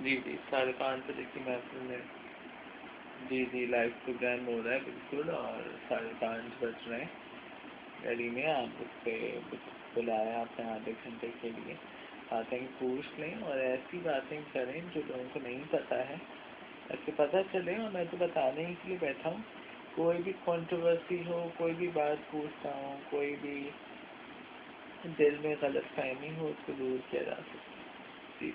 جی جی 5:30 کی محفل میں جی جی لائیو پروگرام ہو رہا ہے بالکل، اور 5:30 بج رہے ہیں گھڑی میں، آپ اس پہ بلایا آپ نے آدھے گھنٹے کے لیے، باتیں پوچھ لیں اور ایسی باتیں کریں جو لوگوں کو نہیں پتہ ہے تاکہ پتہ چلے، اور میں تو بتانے کے لیے بیٹھا ہوں، کوئی بھی کنٹروورسی ہو، کوئی بھی بات پوچھتا ہوں، کوئی بھی دل میں غلط فہمی ہو اس کو دور کیا جا سکتا ہے۔ جی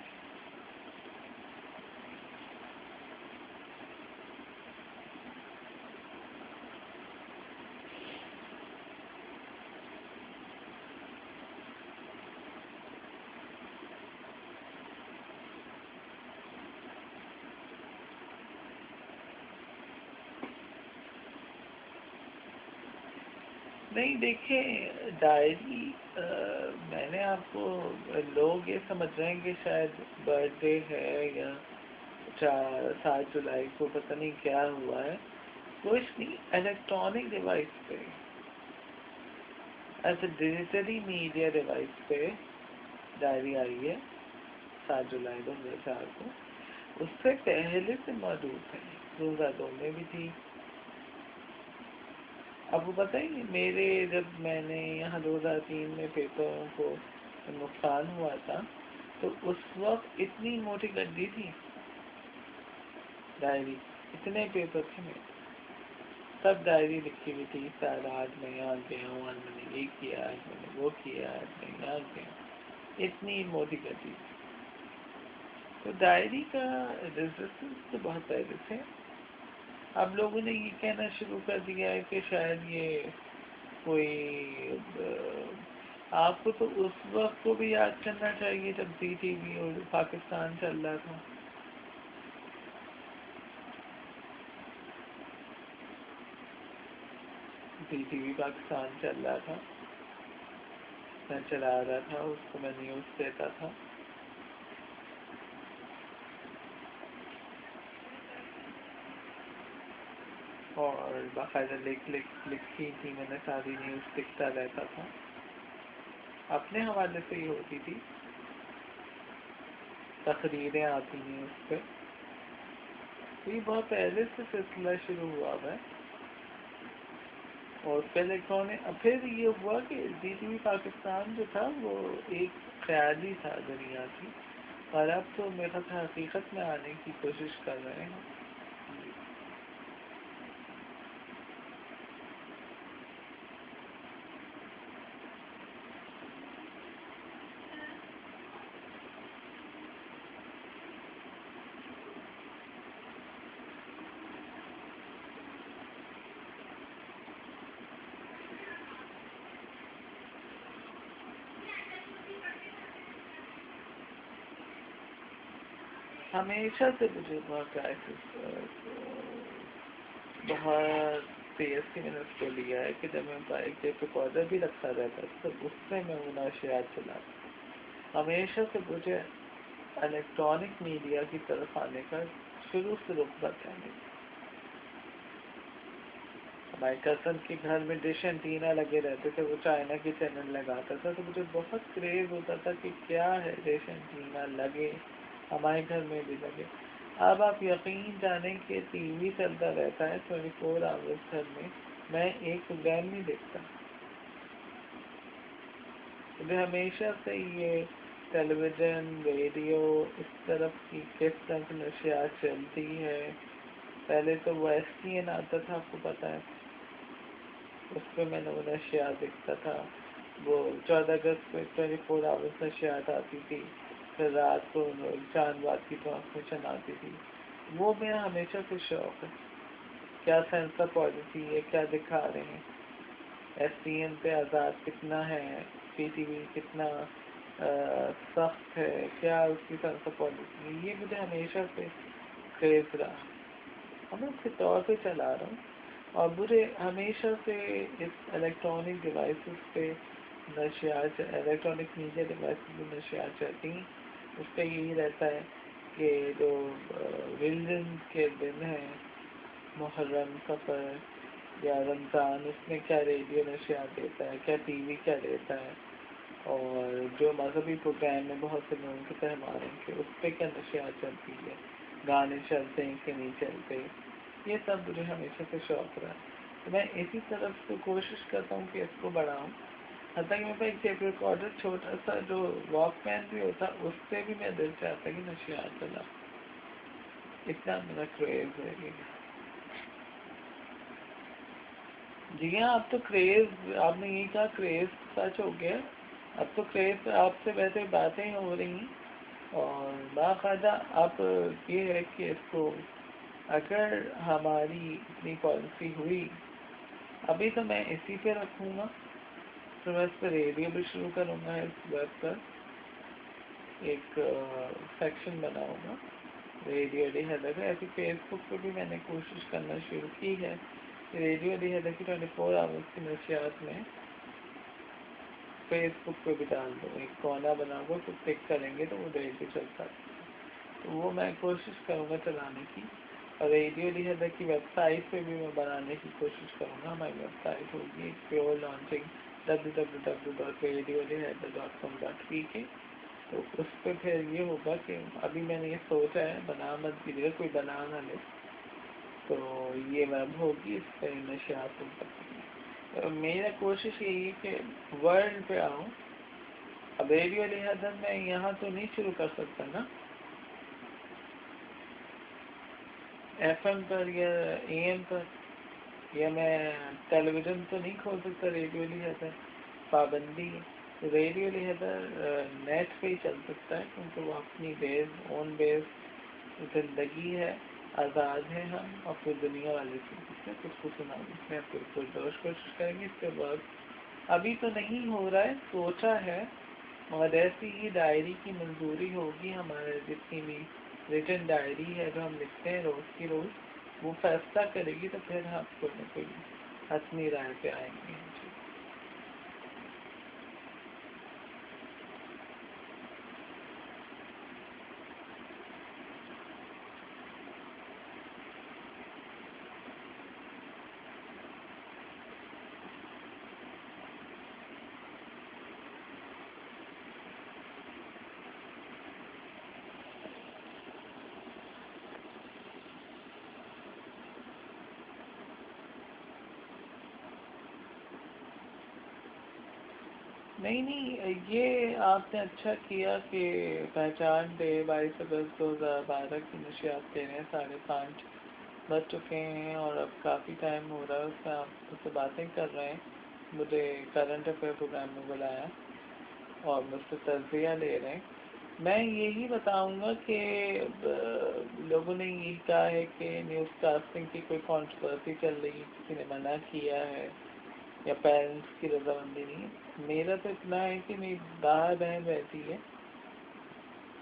نہیں دیکھیں ڈائری، میں نے آپ کو، لوگ یہ سمجھ رہے ہیں کہ شاید برتھ ڈے ہے یا 7 جولائی کو پتہ نہیں کیا ہوا ہے، کچھ نہیں، الیکٹرانک ڈیوائس پہ، ایسے ڈیجیٹلی میڈیا ڈیوائس پہ ڈائری آئی ہے 7 جولائی 2004 کو، اس سے پہلے سے موجود ہے، 2002 میں بھی تھی۔ آپ کو پتہ ہی میرے جب میں نے یہاں 2003 میں پیپروں کو نقصان ہوا تھا تو اس وقت اتنی موٹی گڈی تھی ڈائری، اتنے پیپر تھے میرے، سب ڈائری لکھی ہوئی تھی، سال آج میں یہاں گیا ہوں، آج میں نے یہ کیا، آج میں نے وہ کیا، آج میں یہاں گیا، اتنی موٹی گڈی تھی۔ تو ڈائری کا ریزسٹنس تو بہت پہلے سے، اب لوگوں نے یہ کہنا شروع کر دیا ہے کہ شاید یہ کوئی، آپ کو تو اس وقت کو بھی یاد کرنا چاہیے جب زی ٹی وی اور پاکستان چل رہا تھا، زی ٹی وی پاکستان چل رہا تھا، میں چلا رہا تھا اس کو، میں نیوز دیتا تھا، اور باقاعدہ لکھی تھی میں نے، ساری نیوز لکھتا رہتا تھا، اپنے حوالے سے ہی ہوتی تھی، تقریریں آتی ہیں اس پہ، تو یہ بہت پہلے سے سلسلہ شروع ہوا ہے۔ اور پہلے پھر یہ ہوا کہ زی ٹی وی پاکستان جو تھا وہ ایک خیالی تھا دنیا کی، اور اب تو میرا تھا حقیقت میں آنے کی کوشش کر رہے ہیں۔ ہمیشہ سے مجھے بہت کرائسس، بہت سیریسلی میں نے اس کو لیا ہے کہ جب میں بائک ٹیپ ریکارڈر بھی رکھا رہتا تھا تو اس سے میں وہ نشریات چلاتا، ہمیشہ سے مجھے الیکٹرانک میڈیا کی طرف آنے کا شروع سے رغبت ہے۔ ہمارے کزن کے گھر میں ڈش اینٹینا لگے رہتے تھے، وہ چائنا کے چینل لگاتا تھا تو مجھے بہت کریز ہوتا تھا کہ کیا ہے ڈش اینٹینا لگے، ہمارے گھر میں بھی لگے۔ اب آپ یقین جانیں کہ ٹی وی چلتا رہتا ہے 24 آورس گھر میں ایک پروگرام نہیں دیکھتا، مجھے ہمیشہ سے یہ ٹیلی ویژن، ریڈیو، اس طرف کی کس طرح کی نشریات چلتی ہے، پہلے تو وہ ایس ٹی این آتا تھا، آپ کو پتہ ہے، اس پہ میں نے وہ نشریات دیکھتا تھا، وہ 14 اگست پہ 24 آورس نشریات آتی تھی، پھر رات کو چاند رات کی ٹرانسمیشن آتی تھی، وہ میرا ہمیشہ سے شوق ہے، کیا سینسر پالیسی ہے، کیا دکھا رہے ہیں، ایس ٹی این پہ آزاد کتنا ہے، پی ٹی وی کتنا سخت ہے، کیا اس کی سینسر پالیسی ہے، یہ مجھے ہمیشہ سے کریز رہا، میں اس کے طور پہ چلا رہا ہوں، اور مجھے ہمیشہ سے اس الیکٹرانک ڈیوائسز پہ نشریات، الیکٹرانک میڈیا ڈیوائسز پہ نشریات چلتی ہیں، اس پہ یہی رہتا ہے کہ جو ریلیجن کے دن ہیں، محرم، سفر یا رمضان، اس میں کیا ریڈیو نشریات دیتا ہے، کیا ٹی وی کیا دیتا ہے، اور جو مذہبی پروگرام میں بہت سے لوگوں کے تہوار ہیں کہ اس پہ کیا نشریات چلتی ہے، گانے چلتے ہیں کہ نہیں چلتے، یہ سب مجھے ہمیشہ سے شوق رہا. تو میں اسی طرف سے کوشش کرتا ہوں کہ اس کو بڑھاؤں. حتیٰ کہ میرے پاس ایک ٹیپ ریکارڈر چھوٹا سا جو واک مین بھی ہوتا اس سے بھی میں دل چاہتا کہ نشریات چلا. اتنا میرا کریز ہے یہ. جی ہاں، اب تو کریز، آپ نے یہ کہا کریز سچ ہو گیا. اب تو کریز آپ سے ویسے باتیں ہو رہی ہیں اور باقاعدہ آپ یہ ہے کہ اس کو اگر ہماری اتنی پالیسی ہوئی، ابھی تو میں اسی پہ رکھوں گا. تو میں اس پہ ریڈیو بھی شروع کروں گا. اس ویب پر ایک سیکشن بناؤں گا ریڈیو علی حیدر کا. ایسی فیس بک پہ بھی میں نے کوشش کرنا شروع کی ہے. ریڈیو علی حیدر کی 24 آورس کی نشریات میں فیس بک پہ بھی ڈال دو. ایک کونا بناؤں گا تو کلک کریں گے تو وہ ریڈیو چلتا ہے. تو وہ میں کوشش کروں گا چلانے کی. اور ریڈیو علی حیدر کی ویب سائٹ پہ بھی میں بنانے کی کوشش کروں گا. ہماری ویب سائٹ ہوگی پیور لانچنگ www.radioalihaidar.com.pk. تو اس پہ پھر یہ ہوگا کہ ابھی میں نے یہ سوچا ہے، بنا مت دیجیے کوئی بنا نہ لے، تو یہ ویب ہوگی، اس پہ نشریات ہو سکتی ہیں. میرا کوشش یہی ہے کہ ورلڈ پہ آؤں. اب ریڈیو علی حیدر میں یہاں تو نہیں شروع کر سکتا نا، ایف ایم پر یا اے ایم پر، یا میں ٹیلی ویژن تو نہیں کھول سکتا. ریڈیو علی حیدر پابندی ہے. ریڈیو علی حیدر نیٹ پہ ہی چل سکتا ہے کیونکہ وہ اپنی بیس اون بیس زندگی ہے. آزاد ہیں ہم، اور پھر دنیا والے سے کچھ کو سنانے میں بالکل جوش کوشش کریں گے. اس کے بعد ابھی تو نہیں ہو رہا ہے، سوچا ہے، مگر ایسی ہی ڈائری کی منظوری ہوگی. ہمارے جتنی بھی ریٹن ڈائری ہے جو ہم لکھتے ہیں روز کی روز، وہ فیصلہ کرے گی تو پھر ہم کوئی نہ کوئی حتمی رائے پہ آئیں گے. نہیں، یہ آپ نے اچھا کیا کہ پہچان ڈے 22 اگست 2012 کی نشریات دے رہے ہیں. 5:30 بج چکے ہیں اور اب کافی ٹائم ہو رہا ہے. اس میں آپ مجھ سے باتیں کر رہے ہیں، مجھے کرنٹ افیئر پروگرام میں بلایا اور مجھ سے تجزیہ لے رہے ہیں. میں یہی بتاؤں گا کہ لوگوں نے یہی کہا ہے کہ نیوز کاسٹنگ کی کوئی کنٹروورسی چل رہی ہے، کسی نے منع کیا ہے یا پیرنٹس کی رضامندی نہیں ہے. میرا تو اتنا ہے کہ میری باہر بہن رہتی ہے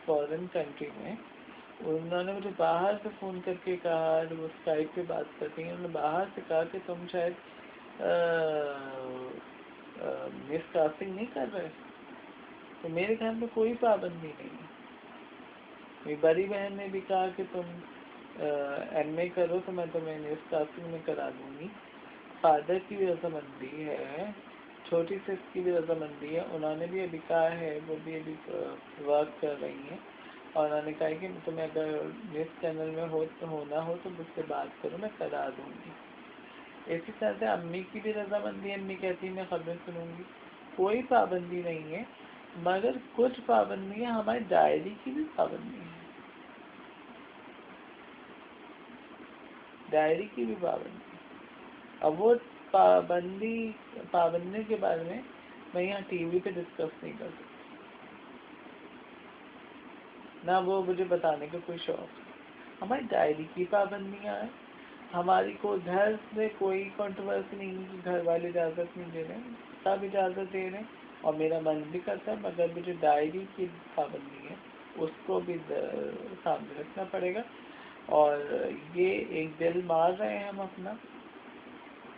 فارن کنٹری میں. انہوں نے مجھے باہر سے فون کر کے کہا، جب وہ اسکائپ پہ بات کرتی ہیں، انہوں نے باہر سے کہا کہ تم شاید مس کاسٹنگ نہیں کر رہے. تو میرے گھر میں کوئی پابندی نہیں ہے. میری بڑی بہن نے بھی کہا کہ تم ایم اے کرو تو میں تمہیں مس کاسٹنگ میں کرا دوں گی. فادر کی بھی رضامندی ہے، چھوٹی سس کی بھی رضامندی ہے. انہوں نے بھی ابھی کہا ہے، وہ بھی ابھی ورک کر رہی ہیں اور انہوں نے کہا کہ تمہیں اگر نیوز چینل میں ہونا ہو تو مجھ سے بات کرو، میں کرا دوں گی. اسی طرح سے امی کی بھی رضامندی ہے. امی کہتی میں خبریں سنوں گی. کوئی پابندی نہیں ہے، مگر کچھ پابندیاں ہماری ڈائری کی بھی پابندی ہے. ڈائری کی بھی پابندی. اب وہ پابندی کے بارے میں یہاں ٹی وی پہ ڈسکس نہیں کر سکتا، نہ وہ مجھے بتانے کا کوئی شوق. ہماری ڈائری کی پابندیاں ہیں. ہماری کو گھر سے کوئی کنٹروورسی نہیں ہے کہ گھر والے اجازت نہیں دے رہے ہیں، سب اجازت دے رہے ہیں اور میرا من بھی کرتا ہے، مگر مجھے ڈائری کی پابندی ہے اس کو بھی سامنے رکھنا پڑے گا. اور یہ ایک دل مار رہے ہیں ہم اپنا،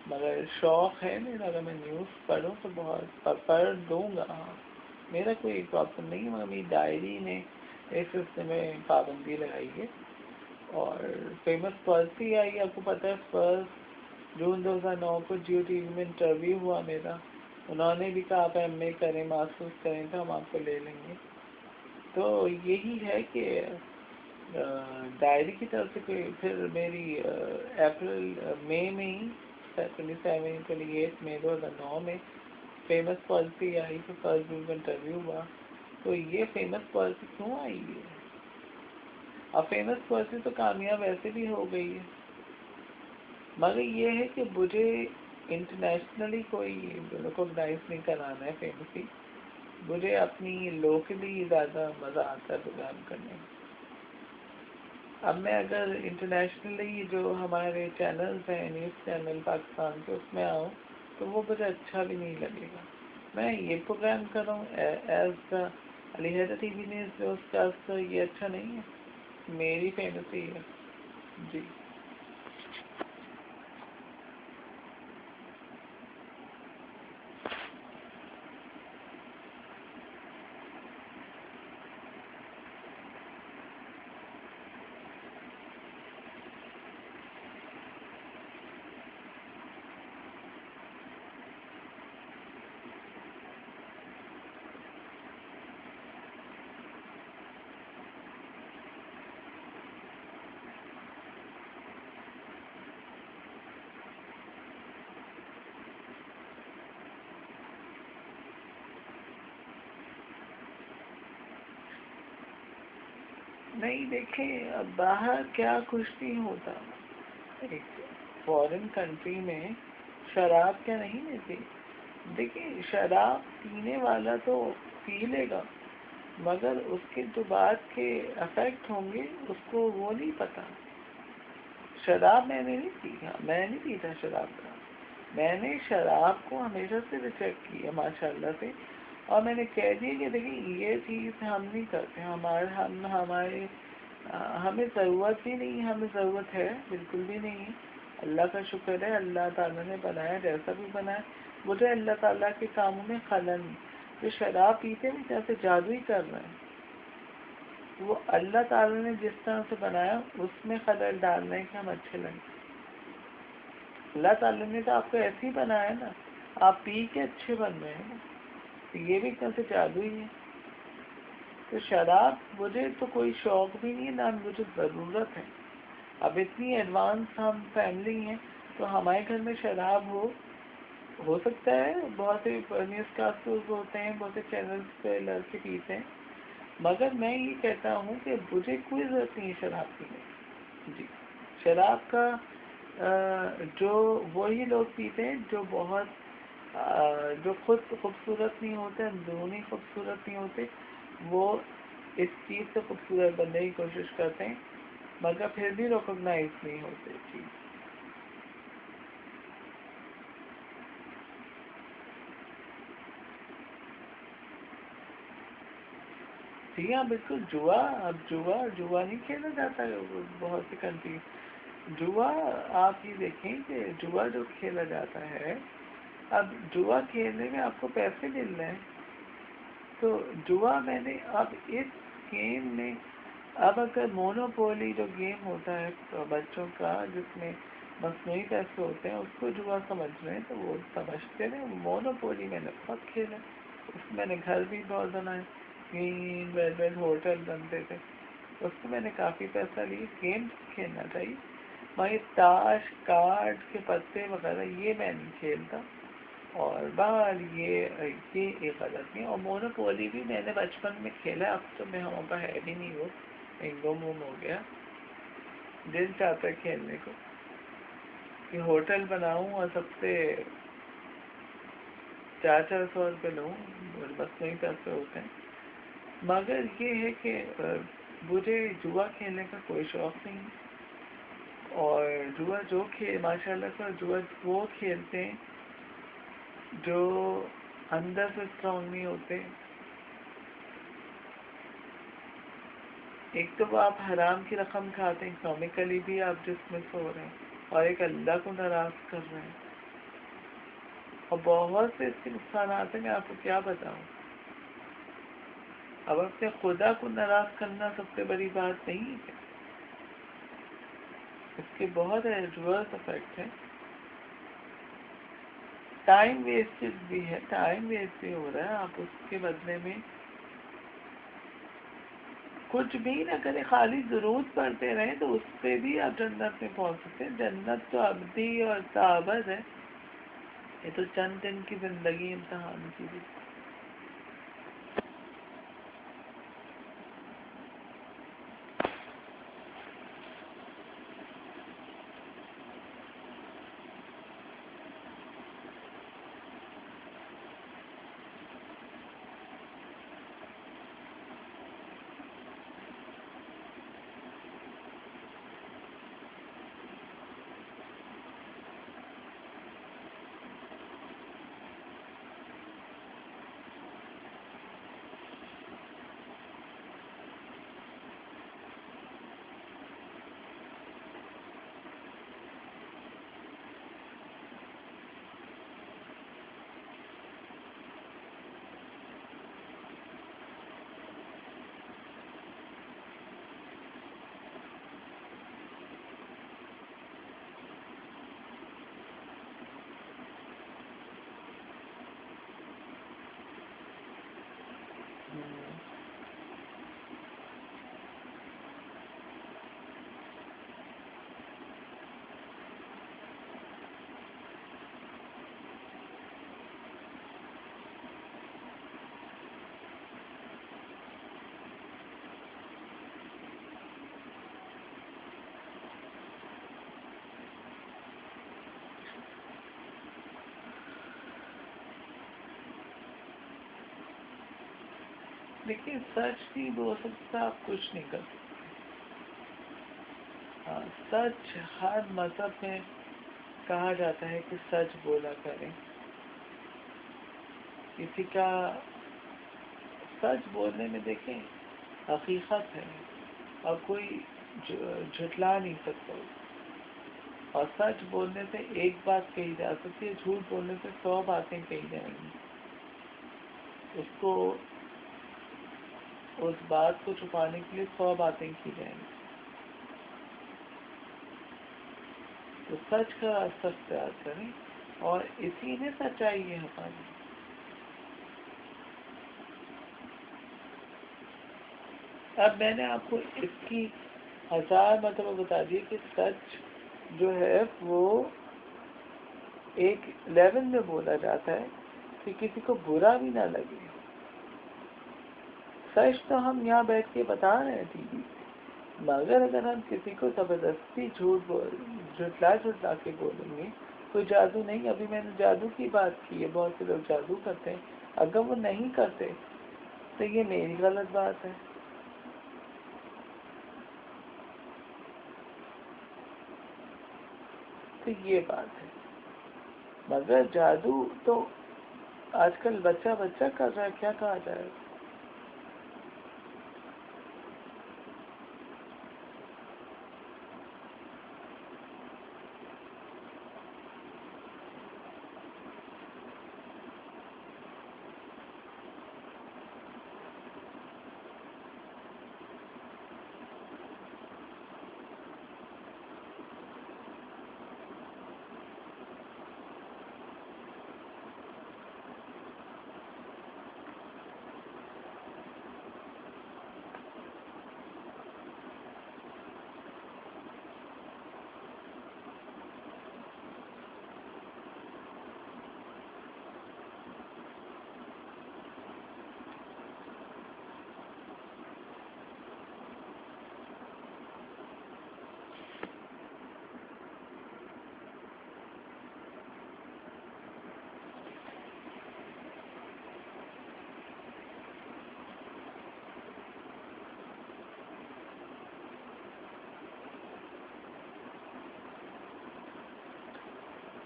مگر شوق ہے میرا. اگر میں نیوز پڑھوں تو بہت پڑھ دوں گا، میرا کوئی پرابلم نہیں ہے. مگر میری ڈائری نے اس سلسلے میں پابندی لگائی ہے. اور فیمس پالیسی آئی، آپ کو پتہ ہے 1 جون 2009 کو جیو ٹی وی میں انٹرویو ہوا میرا انہوں نے بھی کہا آپ ایم اے کریں ماسٹرز کریں تو ہم آپ کو لے لیں گے. تو یہی ہے کہ ڈائری کی طرف سے کوئی پھر میری اپریل مئی میں ہی 28 مئی 2009 میں فیمس پالیسی آئی تو فرسٹ گروپ انٹرویو ہوا. تو یہ فیمس پالیسی کیوں آئی ہے؟ اب فیمس پالیسی تو کامیاب ایسے بھی ہو گئی ہے، مگر یہ ہے کہ مجھے انٹرنیشنلی کوئی ریکوگنائز نہیں کرانا ہے فیمسی. مجھے اپنی لوکلی زیادہ مزہ آتا ہے پروگرام کرنے میں. اب میں اگر انٹرنیشنلی جو ہمارے چینلز ہیں نیوز چینل پاکستان کے اس میں آؤں تو وہ مجھے اچھا بھی نہیں لگے گا. میں یہ پروگرام کر رہا ہوں as the Ali Haider T V news newscaster, یہ اچھا نہیں ہے، میری فیمسی ہے. جی نہیں دیکھیں، اب باہر کیا کچھ نہیں ہوتا. ایک فورن کنٹری میں شراب کیا نہیں ملتی. دیکھیں شراب پینے والا تو پی لے گا مگر اس کے جو بعد کے افیکٹ ہوں گے اس کو وہ نہیں پتا. شراب میں نے نہیں پیا، میں نہیں پیتا شراب کا. میں نے شراب کو ہمیشہ سے ریجیکٹ کیا ماشاء اللہ سے، اور میں نے کہہ دیا کہ دیکھیں یہ چیز ہم نہیں کرتے. ہمارے ہمیں ضرورت بھی نہیں، ہمیں ضرورت ہے بالکل بھی نہیں ہے. اللہ کا شکر ہے، اللہ تعالیٰ نے بنایا جیسا بھی بنایا. مجھے اللہ تعالیٰ کے کاموں میں خلل نہیں. جو شراب پیتے ہیں جیسے جادو ہی کر رہے ہیں. وہ اللہ تعالیٰ نے جس طرح سے بنایا اس میں خلل ڈال رہے ہیں کہ ہم اچھے لگیں. اللہ تعالیٰ نے تو آپ کو ایسے ہی بنایا نا، آپ پی کے اچھے بن رہے ہیں نا. تو یہ بھی کیسے جادو ہی ہے. تو شراب مجھے تو کوئی شوق بھی نہیں ہے، نہ مجھے ضرورت ہے. اب اتنی ایڈوانس ہم فیملی ہیں تو ہمارے گھر میں شراب ہو سکتا ہے. بہت سے نیوز کاسٹرز ہوتے ہیں، بہت سے چینلز پہ لڑکے پیتے ہیں، مگر میں یہ کہتا ہوں کہ مجھے کوئی ضرورت نہیں ہے شراب پینے کی. جی شراب کا جو وہی لوگ پیتے ہیں جو جو خود خوبصورت نہیں ہوتے، اندرونی خوبصورت نہیں ہوتے، وہ اس چیز سے خوبصورت بننے کی کوشش کرتے ہیں مگر پھر بھی ریکوگنائز نہیں ہوتے. جی ہاں بالکل. اب جوا نہیں کھیلا جاتا ہے بہت سی کنٹری. جوا آپ یہ دیکھیں کہ جوا جو کھیلا جاتا ہے، اب جوا کھیلنے میں آپ کو پیسے مل رہے ہیں. تو جوا میں نے اب اس گیم میں اب اگر مونوپولی جو گیم ہوتا ہے بچوں کا جس میں مصنوعی پیسے ہوتے ہیں اس کو جوا سمجھ رہے ہیں، تو وہ سمجھتے ہیں. مونوپولی میں نے بہت کھیلا، اس میں نے گھر بھی بہت بنائے، بیڈ ہوٹل بنتے تھے، اس کو میں نے کافی پیسہ لی. گیم کھیلنا چاہیے، وہی تاش کارڈ کے پتے وغیرہ یہ میں نہیں کھیلتا. اور باہر یہ ایک غلط نہیں. اور مونوپولی بھی میں نے بچپن میں کھیلا، اب تو میں وہاں پہ ہے بھی نہیں، وہ ایک دو موم ہو گیا. دل چاہتا ہے کھیلنے کو کہ ہوٹل بناؤں اور سب سے 400-400 روپے لوں، بس نہیں پیسے ہوتے ہیں. مگر یہ ہے کہ مجھے جوا کھیلنے کا کوئی شوق نہیں ہے. اور جوا ماشاء اللہ کا جوا وہ کھیلتے ہیں جو اندر سے اسٹرانگ نہیں ہوتے. ایک تو وہ آپ حرام کی رقم کھاتے ہیں، اکنامکلی بھی آپ ڈسمس ہو رہے ہیں، اور ایک اللہ کو ناراض کر رہے ہیں. اور بہت سے اس کے نقصانات ہیں، میں آپ کو کیا بتاؤں. اب اپنے خدا کو ناراض کرنا سب سے بڑی بات نہیں ہے، اس کے بہت ایڈورس افیکٹ ہیں. ٹائم ویسٹڈ بھی ہے، ٹائم ویسٹ بھی ہو رہا ہے. آپ اس کے بدلے میں کچھ بھی نہ کریں، خالی ضرورت پڑتے رہیں تو اس پہ بھی آپ جنت میں پہنچ سکتے ہیں. جنت تو ابدی اور سابد ہے، یہ تو چند دن کی زندگی امتحان کی بھی. لیکن سچ نہیں بول سکتا، آپ کچھ نہیں کر سکتے. ہاں، سچ ہر مذہب میں کہا جاتا ہے کہ سچ بولا کریں. کسی کا سچ بولنے میں دیکھیں حقیقت ہے اور کوئی جھٹلا نہیں سکتا. اور سچ بولنے سے ایک بات کہی جا سکتی ہے، جھوٹ بولنے سے 100 باتیں کہی جائیں گی. اس بات کو چھپانے کے لیے 100 باتیں کی جائیں گی. تو سچ کا راستہ اختیار کریں اور اسی میں سچائی ہے ہماری. اب میں نے آپ کو اس کی 1000 مرتبہ بتا دی کہ سچ جو ہے وہ ایک لیول میں بولا جاتا ہے کہ کسی کو برا بھی نہ لگے. سچ تو ہم یہاں بیٹھ کے بتا رہے تھے، مگر اگر ہم کسی کو زبردستی جھٹلا کے بولیں گے، کوئی جادو نہیں. ابھی میں نے جادو کی بات کی ہے، بہت سے لوگ جادو کرتے ہیں. اگر وہ نہیں کرتے تو یہ میری غلط بات ہے. تو یہ بات ہے. مگر جادو تو آج کل بچہ کر رہا ہے، کیا کہا جائے.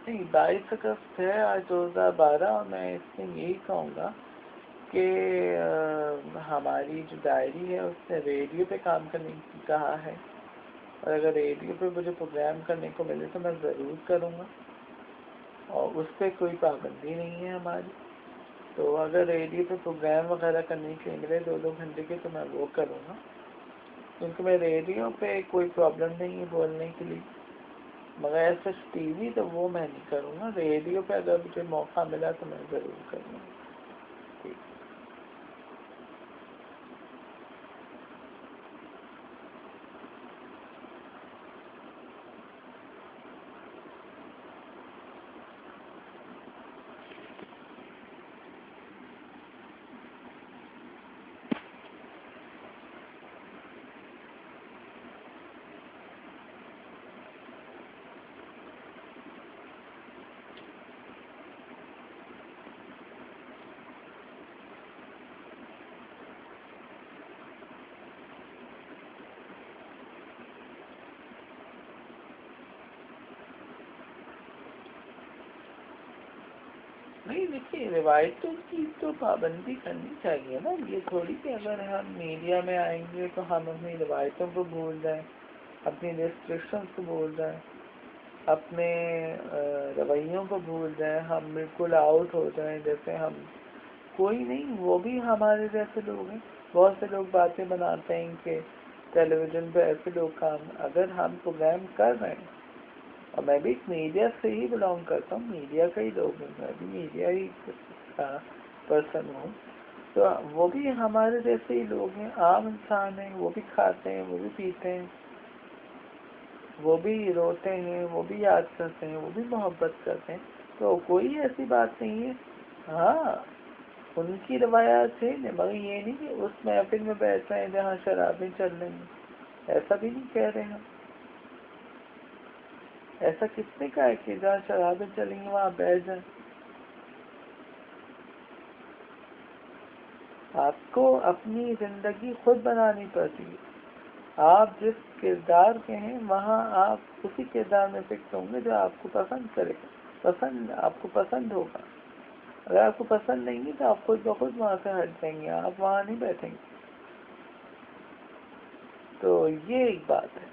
نہیں، 22 اگست ہے آج 2012. اور میں اس میں یہی کہوں گا کہ ہماری جو ڈائری ہے اس نے ریڈیو پہ کام کرنے کی کہا ہے، اور اگر ریڈیو پہ مجھے پروگرام کرنے کو ملے تو میں ضرور کروں گا. اور اس پہ کوئی پابندی نہیں ہے ہماری. تو اگر ریڈیو پہ پروگرام وغیرہ کرنے کے لیے ملے 2 گھنٹے کے تو میں وہ کروں گا، کیونکہ میں ریڈیو پہ کوئی پرابلم نہیں ہے بولنے کے لیے. مگر ایسا ٹی وی تو وہ میں نہیں کروں گا، ریڈیو پہ اگر مجھے موقع ملا تو میں ضرور کروں گا. ٹھیک. نہیں دیکھیے، روایتوں کی تو پابندی کرنی چاہیے نا. یہ تھوڑی کہ اگر ہم میڈیا میں آئیں گے تو ہم اپنی روایتوں کو بھول جائیں، اپنی ریسٹرکشنس کو بھول جائیں، اپنے رویوں کو بھول جائیں، ہم بالکل آؤٹ ہو جائیں جیسے ہم کوئی نہیں. وہ بھی ہمارے جیسے لوگ ہیں. بہت سے لوگ باتیں بناتے ہیں کہ ٹیلی ویژن پہ ایسے لوگ کام، اگر ہم پروگرام کر رہے ہیں، اور میں بھی میڈیا سے ہی بلانگ کرتا ہوں، میڈیا کا ہی لوگ ہیں، میں بھی میڈیا ہی پرسن ہوں، تو وہ بھی ہمارے جیسے ہی لوگ ہیں، عام انسان ہیں. وہ بھی کھاتے ہیں، وہ بھی پیتے ہیں، وہ بھی روتے ہیں، وہ بھی یاد کرتے ہیں، وہ بھی محبت کرتے ہیں. تو کوئی ایسی بات نہیں ہے. ہاں ان کی روایات ہے، مگر یہ نہیں کہ اس محفل میں بیٹھ رہے ہیں جہاں شرابیں چل رہی ہیں. ایسا بھی نہیں کہہ رہے ہم. ایسا کس نے کہا ہے کہ جہاں شرابیں چلیں گی وہاں بیٹھ جائیں؟ آپ کو اپنی زندگی خود بنانی پڑتی ہے. آپ جس کردار کے ہیں وہاں آپ اسی کردار میں فکس ہوں گے جو آپ کو پسند کرے گا، آپ کو پسند ہوگا. اگر آپ کو پسند نہیں ہے تو آپ خود بخود وہاں سے ہٹ جائیں گے، آپ وہاں نہیں بیٹھیں گے. تو یہ ایک بات ہے.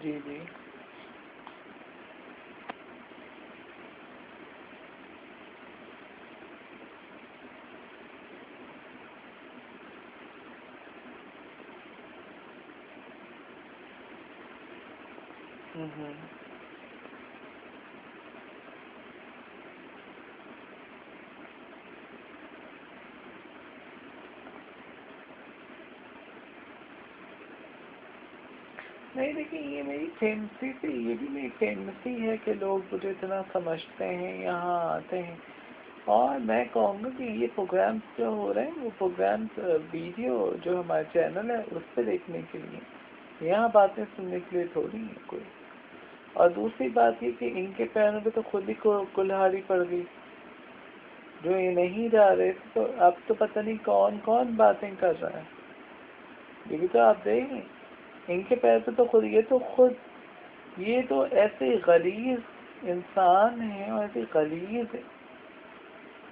جی جی. نہیں دیکھیں، یہ میری فیمسی سے، یہ بھی میری فیمسی ہے کہ لوگ مجھے اتنا سمجھتے ہیں، یہاں آتے ہیں. اور میں کہوں گا کہ یہ پروگرامس جو ہو رہے ہیں وہ پروگرامس ویڈیو جو ہمارا چینل ہے اس پہ دیکھنے کے لیے، یہاں باتیں سننے کے لیے تھوڑی ہیں کوئی. اور دوسری بات یہ کہ ان کے پیروں پہ تو خود ہی کلہاڑی پڑ گئی. جو یہ نہیں جا رہے تھے تو اب تو پتہ نہیں کون کون باتیں کر رہا ہے. یہ بھی تو آپ دیکھیں، ان کے پیر پہ تو خود یہ تو ایسے غلیظ انسان ہیں اور ایسے غلیظ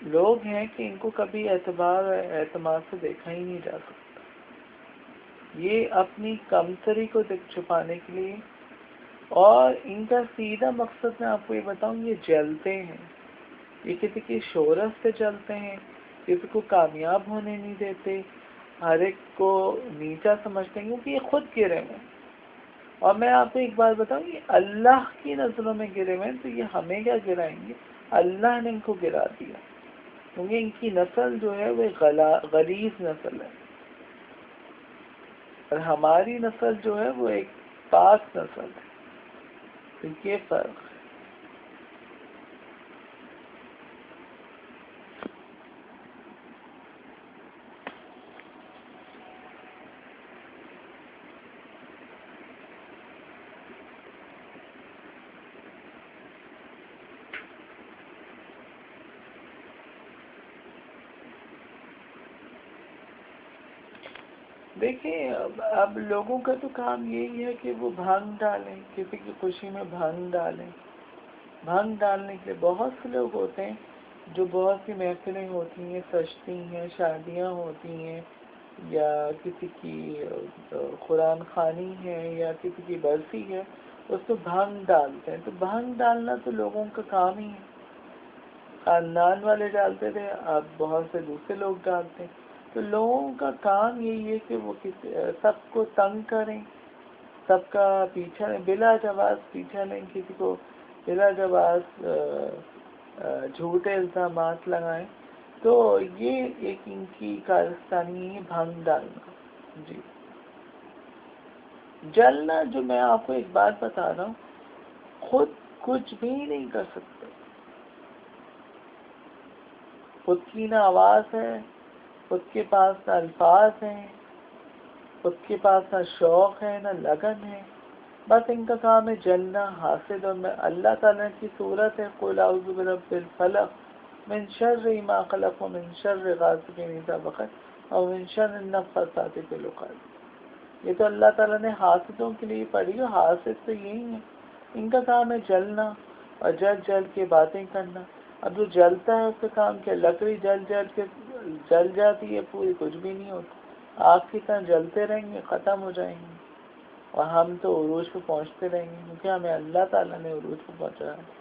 لوگ ہیں کہ ان کو کبھی اعتماد سے دیکھا ہی نہیں جا سکتا. یہ اپنی کمتری کو چھپانے کے لیے، اور ان کا سیدھا مقصد میں آپ کو یہ بتاؤں، یہ جلتے ہیں. یہ کسی کی شہرت سے چلتے ہیں، کسی کو کامیاب ہونے نہیں دیتے، ہر ایک کو نیچا سمجھتے ہیں کیونکہ یہ خود گرے ہوئے ہیں۔ اور میں آپ کو ایک بات بتاؤں، یہ اللہ کی نظروں میں گرے ہوئے ہیں، تو یہ ہمیں کیا گرائیں گے؟ اللہ نے ان کو گرا دیا، کیونکہ ان کی نسل جو ہے وہ غلیظ نسل ہے، اور ہماری نسل جو ہے وہ ایک پاک نسل ہے، تو یہ فرق ہے۔ دیکھیں اب لوگوں کا تو کام یہی ہے کہ وہ بھنگ ڈالیں، کسی کی خوشی میں بھنگ ڈالیں۔ بھنگ ڈالنے کے لیے بہت سے لوگ ہوتے ہیں، جو بہت سی محفلیں ہوتی ہیں، سجتی ہیں، شادیاں ہوتی ہیں، یا کسی کی قرآن خوانی ہے یا کسی کی برسی ہے، اس کو بھنگ ڈالتے ہیں۔ تو بھنگ ڈالنا تو لوگوں کا کام ہی ہے، خاندان والے ڈالتے تھے، اب بہت سے دوسرے لوگ ڈالتے ہیں۔ تو لوگوں کا کام یہی ہے کہ وہ سب کو تنگ کریں، سب کا پیچھا لیں، بلا جواز پیچھا لیں، کسی کو بلا جواز جھوٹے الزامات لگائیں۔ تو یہ ایک ان کی کارستانی ہے، بھنگ ڈالنا۔ جی، جلنا، جو میں آپ کو ایک بات بتا رہا ہوں، خود کچھ بھی نہیں کر سکتے، خود کی نہ آواز ہے، خود کے پاس نہ الفاظ ہیں، خود کے پاس نہ شوق ہے نہ لگن ہے، بس ان کا کام ہے جلنا، حاسد۔ اور میں اللہ تعالیٰ کی صورت ہے قُلْ اعوذ برب الفلق من شر ما خلق ومن شر غاسق اذا وقب ومن شر النفاثات فی العقد۔ یہ تو اللہ تعالیٰ نے حاسدوں کے لیے پڑھی، اور حاسد تو یہی ہے، ان کا کام ہے جلنا اور جل جل کے باتیں کرنا۔ اب جو جلتا ہے اس کا کام کیا؟ لکڑی جل جاتی ہے پوری، کچھ بھی نہیں ہوتا، آگ کی طرح جلتے رہیں گے، ختم ہو جائیں گے، اور ہم تو عروج پہ پہنچتے رہیں گے، کیونکہ ہمیں اللہ تعالیٰ نے عروج پہ پہنچایا ہے۔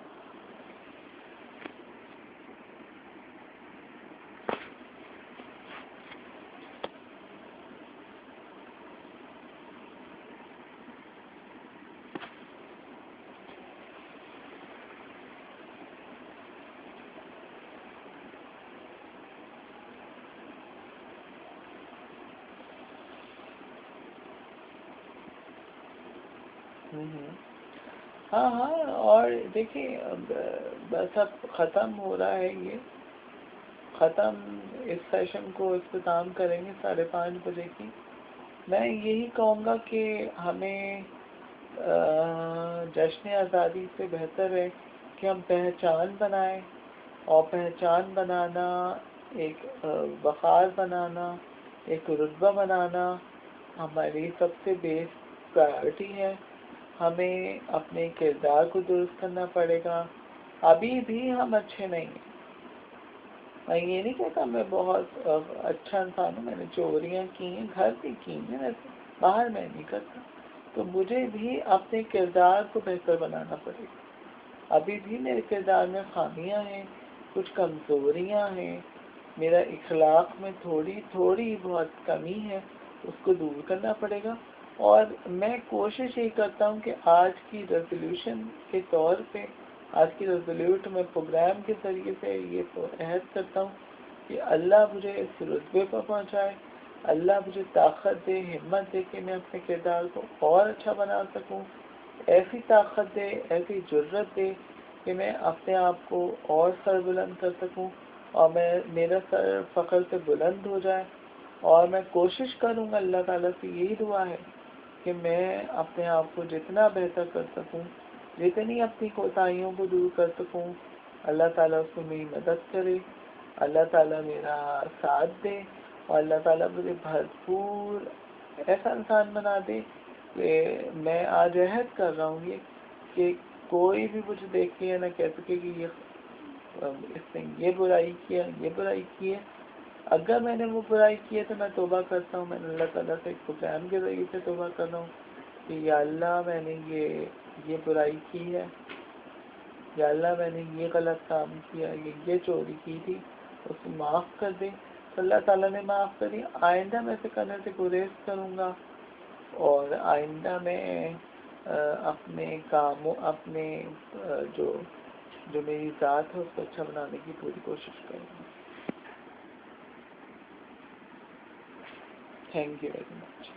ہاں ہاں، اور دیکھیں بس اب ختم ہو رہا ہے، یہ ختم، اس سیشن کو اختتام کریں گے 5:30 بجے کی۔ میں یہی کہوں گا کہ ہمیں جشن آزادی سے بہتر ہے کہ ہم پہچان بنائیں، اور پہچان بنانا، ایک وقار بنانا، ایک رتبہ بنانا ہماری سب سے بیس پرائرٹی ہے۔ ہمیں اپنے کردار کو درست کرنا پڑے گا۔ ابھی بھی ہم اچھے نہیں ہیں، میں یہ نہیں کہتا میں بہت اچھا انسان ہوں، میں نے چوریاں کی ہیں، گھر بھی کی ہیں، ویسے باہر میں نہیں کرتا، تو مجھے بھی اپنے کردار کو بہتر بنانا پڑے گا۔ ابھی بھی میرے کردار میں خامیاں ہیں، کچھ کمزوریاں ہیں، میرا اخلاق میں تھوڑی بہت کمی ہے، اس کو دور کرنا پڑے گا۔ اور میں کوشش یہ کرتا ہوں کہ آج کی ریزولوشن کے طور پہ، آج کی ریزولوٹ میں پروگرام کے ذریعے سے یہ عہد کرتا ہوں کہ اللہ مجھے اس رتبے پر پہنچائے، اللہ مجھے طاقت دے، ہمت دے کہ میں اپنے کردار کو اور اچھا بنا سکوں، ایسی طاقت دے، ایسی جرت دے کہ میں اپنے آپ کو اور سر بلند کر سکوں، اور میرا سر فخر سے بلند ہو جائے۔ اور میں کوشش کروں گا، اللہ تعالیٰ سے یہی دعا ہے کہ میں اپنے آپ کو جتنا بہتر کر سکوں، جتنی اپنی کوتاہیوں کو دور کر سکوں، اللہ تعالیٰ اس میں میری مدد کرے، اللہ تعالیٰ میرا ساتھ دے، اور اللہ تعالیٰ مجھے بھرپور ایسا انسان بنا دے کہ میں آج عہد کر رہا ہوں یہ کہ کوئی بھی مجھے دیکھ کے نہ کہہ سکے کہ اس نے یہ برائی کی ہے۔ اگر میں نے وہ برائی کی ہے تو میں توبہ کرتا ہوں، میں نے اللہ تعالیٰ سے ایک پروگرام کے ذریعے سے توبہ کر رہا ہوں کہ یا اللہ میں نے یہ برائی کی ہے، یا اللہ میں نے یہ غلط کام کیا، یہ چوری کی تھی، اسے معاف کر دے. تو اللہ تعالیٰ نے معاف کر دیا. آئندہ میں سے کرنے سے گریز کروں گا، اور آئندہ میں اپنے کاموں، اپنے جو میری ذات ہے اس کو اچھا بنانے کی پوری کوشش کروں گا. Thank you very much.